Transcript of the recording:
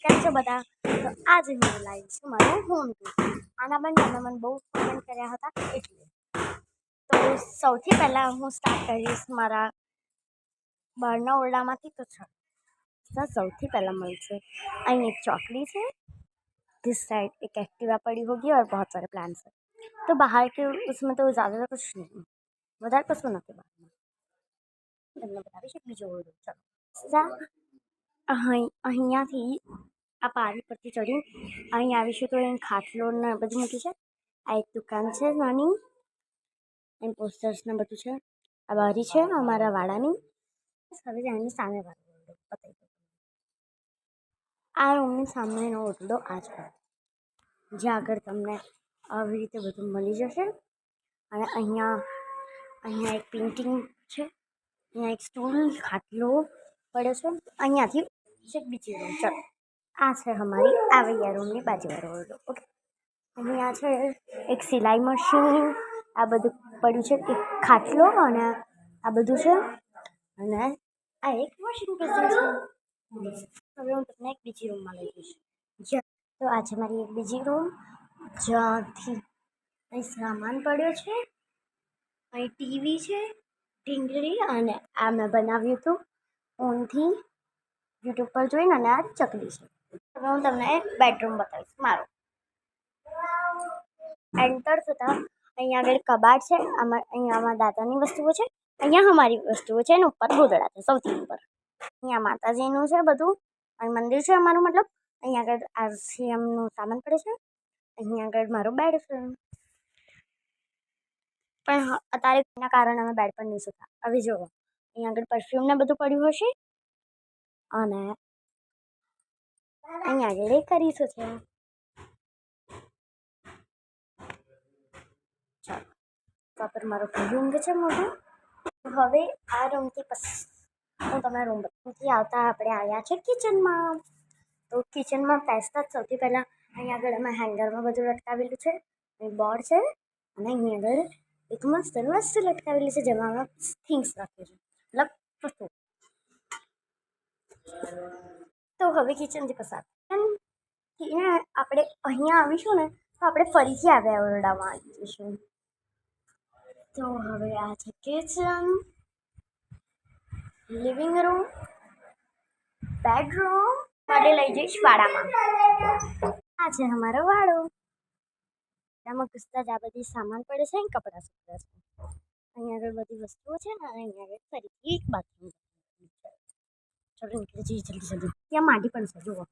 કેમ છો બધા? તો આજે હું લાવી છું મારું હોમ ટૂર. આના માટે તમે મને બહુ કમેન્ટ કર્યા હતા એટલે. તો સૌથી પહેલાં હું સ્ટાર્ટ કરીશ મારા બહારના ઓરડામાંથી તો સૌથી પહેલાં મળશે અહીં એક ચોકડી છે, दिस साइड एक एक्टिवा पड़ी होगी और बहुत सारे प्लान्स हैं। तो बाहर के उसमें तो ज़्यादा कुछ नहीं, વધારે કશું નથી બહારમાં. તમને બતાવીશ એક બીજો ઓરડો. ચલો અહીંયાથી આ પારી પરથી ચડી અહીં આવીશું તો અહીં ખાટલો ને બધું મૂકી છે. આ એક દુકાન છે નાની, એમ પોસ્ટર્સ ને બધું છે. આ બારી છે અમારા વાડાની. હવે એની સામે વાળો બતાવી દઉં. આ રૂમની સામેનો ઓરડો આ છે, જ્યાં આગળ તમને આવી રીતે બધું મળી જશે. અને અહીંયા એક પેઇન્ટિંગ છે, અહીંયા એક સ્ટૂલ ખાટલો પડ્યો છે. અહીંયાથી એક બીજી રૂમ. ચલો આ છે અમારી આ રૂમની બાજુવાળો ઓરડો. ઓકે, અહીંયા છે એક સિલાઈ મશીન, આ બધું પડ્યું છે, એક ખાટલો અને આ બધું છે. અને આ એક વોશિંગ બેસિન છે. હવે હું તમને એક બીજી રૂમમાં લઈ જઈશ. તો આ છે મારી એક બીજી રૂમ, જ્યાંથી અહીં સામાન પડ્યો છે. અહીં ટીવી છે, ઢીંગલી, અને આ મેં બનાવ્યું હતું ઊનથી યુટ્યુબ પર જોઈને. અને આ ચકલી છે. હવે હું તમને એક બેડરૂમ બતાવીશ મારો. એન્ટર થતાં અહીંયા આગળ કબાટ છે, અહીંયા અમારા દાદાની વસ્તુઓ છે, અહીંયા અમારી વસ્તુઓ છે, અને ઉપર ગોદડા છે સૌથી ઉપર. અહીંયા માતાજીનું છે બધું, અને મંદિર છે અમારું, મતલબ અહીંયા આગળ આરસીએમનું સામાન પડે છે. અહીંયા આગળ મારો બેડ છે, પણ અત્યારે એના કારણે અમે બેડ પર નહીં સૂતા. હવે જુઓ, અહીંયા આગળ પરફ્યુમ ને બધું પડ્યું હશે. અને અહીંયા આગળ એક કરીશું છે. ચાલો, તો પર મારો રૂમ છે મોટું. હવે આ રૂમથી હું તમને રૂમથી આવતા આપણે આવ્યા છે કિચનમાં. તો કિચનમાં બેસતા જ સૌથી પહેલાં અહીંયા આગળ અમે હેંગરમાં બધું લટકાવેલું છે. અહીં બોર્ડ છે, અને અહીં આગળ એક મસ્ત લટકાવેલી છે, જેમાં અમે થિંગ્સ રાખીએ છીએ, મતલબ વસ્તુ. તો હવે કિચનથી પસાર આપણે અહીંયા આવીશું ને તો આપણે ફરીથી આવ્યા ઓરડામાં આવી જઈશું. તો હવે આ છે કિચન, લિવિંગ રૂમ, બેડરૂમ. માટે લઈ જઈશ વાડામાં. આ છે અમારો વાડો. એમાં ઘૂસતા જ આ બધી સામાન પડે છે, કપડાં સુકતા છે. અહીંયા આગળ બધી વસ્તુઓ છે, અને અહીંયા આગળ ફરીથી એક બાથરૂમ. ચલો નીકળી જઈએ જલ્દી. ત્યાં માટી પણ છે, જુઓ.